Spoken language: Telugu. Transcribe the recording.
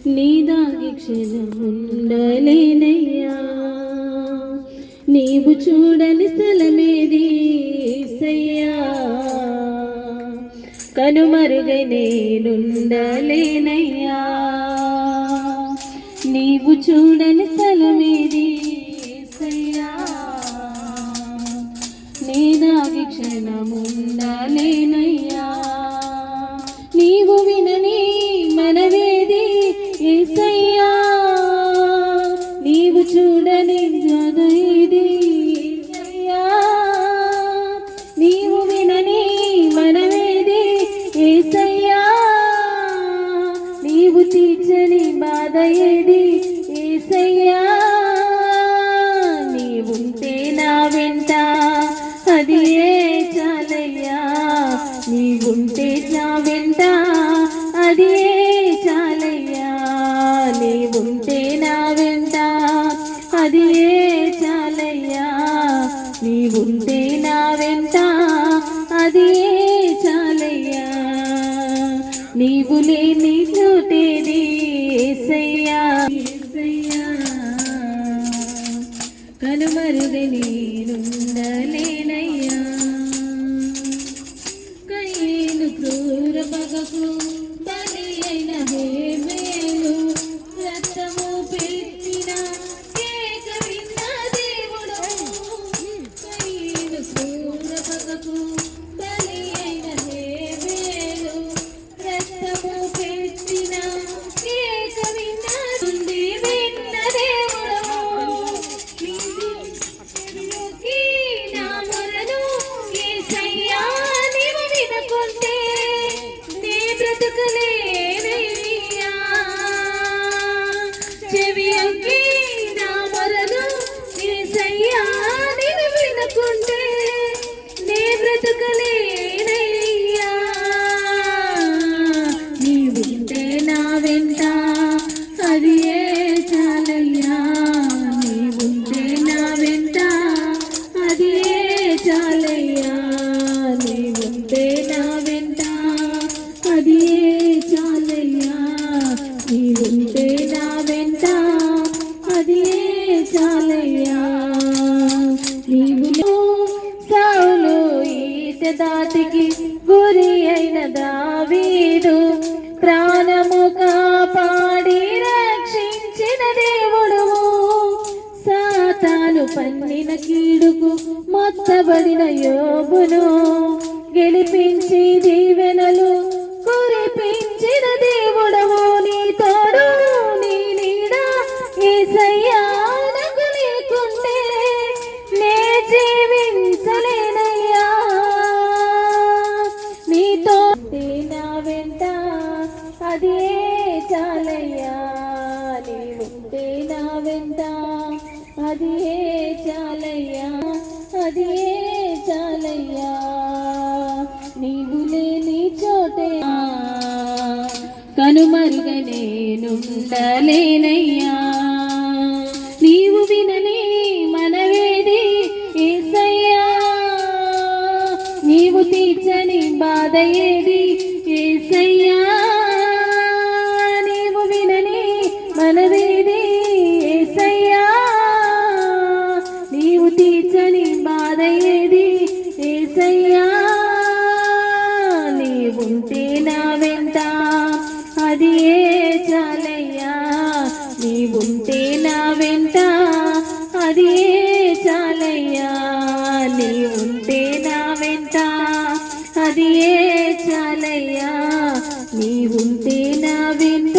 నీదాగి క్షణముండలేనయ్యా. నీవు చూడని స్థలమేది యేసయ్యా, కనుమరుగై నేనుండలేనయ్యా. నీవు చూడని స్థలమేది యేసయ్యా, నీదాగి క్షణముండలేనయ్యా. నీవు వినని మనవేది యేసయ్యా, నీవు చూడని గదైది యేసయ్యా. నీవు వినని మనవేది యేసయ్యా, నీవు తీర్చని బాధ ఏది యేసయ్యా. నీవుంటే నా వెంట అది ఏ చాలయ్యా, నీవుంటే నా వెంట అది ఏ చాలయ్యా. నీవుంటే నా వెంట అది ఏ చాలయ్యా, నీవుంటే నా వెంట అది ఏ చాలయ్యా. నీవు లేని చోటేది యేసయ్యా, యేసయ్యా. కనుమరుగై నేనుండలేనయ్యా. కయ్యేలు క్రూర పగకు బలి అయిన హేబేలు, రక్తము పెట్టిన కేక విన్న దేవుడు. కయ్యేలు క్రూర పగకు బలి అయిన హేబేలు, రక్తము పెట్టిన కేక విన్న నుండి విన్న దేవుడు. నా మొరను యేసయ్యా నీవు వినకుంటే నీ బ్రతుకులేనయ్యా. చెవియొగ్గి నా మొరను యేసయ్యా నీవు వినకుంటే నీ బ్రతుకులేనయ్యా. నీవుంటే నా వెంట అది ఏ చాలయ్యా, నీవుంటే నా వెంట అది ఏ చాలయ్యా. నీవుంటే నా వెంట అది ఏ చాలయ్యా, నీవుంటే నా వెంట అది ఏ చాలయ్యా. నీవు సౌలు ఈట దాటికి గురి అయిన దావీదు, ప్రాణము కాపాడి రక్షించిన దేవుడు. సాతాను పన్నిన కీడుకు మొత్తబడిన యోబును గెలిపించి దీవెనలు కురిపించిన దేవుడవు. నీ తోడు నీ నీడ యేసయ్యా నాకు లేకుంటే నే జీవించలేనయ్యా. నీతో నా వెంట అది ఏ చాలయ్యా, నీవుంటే నా వెంట అది ఏ చాలయ్యా, అది ఏ చాలయ్యా. నీవు లేని చోటే కనుమరుగై నేనుండలేనయ్యా. నీవు వినని మనవేది యేసయ్యా, నీవు తీర్చని బాధ ఏది యేసయ్యా. నీవు వినని మనవేది యేసయ్యా, నీవు తీర్చని బాధ ఏది యేసయ్యా. నీవుంటే నా వెంట అది ఏ చాలయ్యా, నీవుంటే నా వెంట అది ఏ చాలయ్యా. నీవుంటే నా వెంట అది ఏ చాలయ్యా, నీవుంటే నా వెంట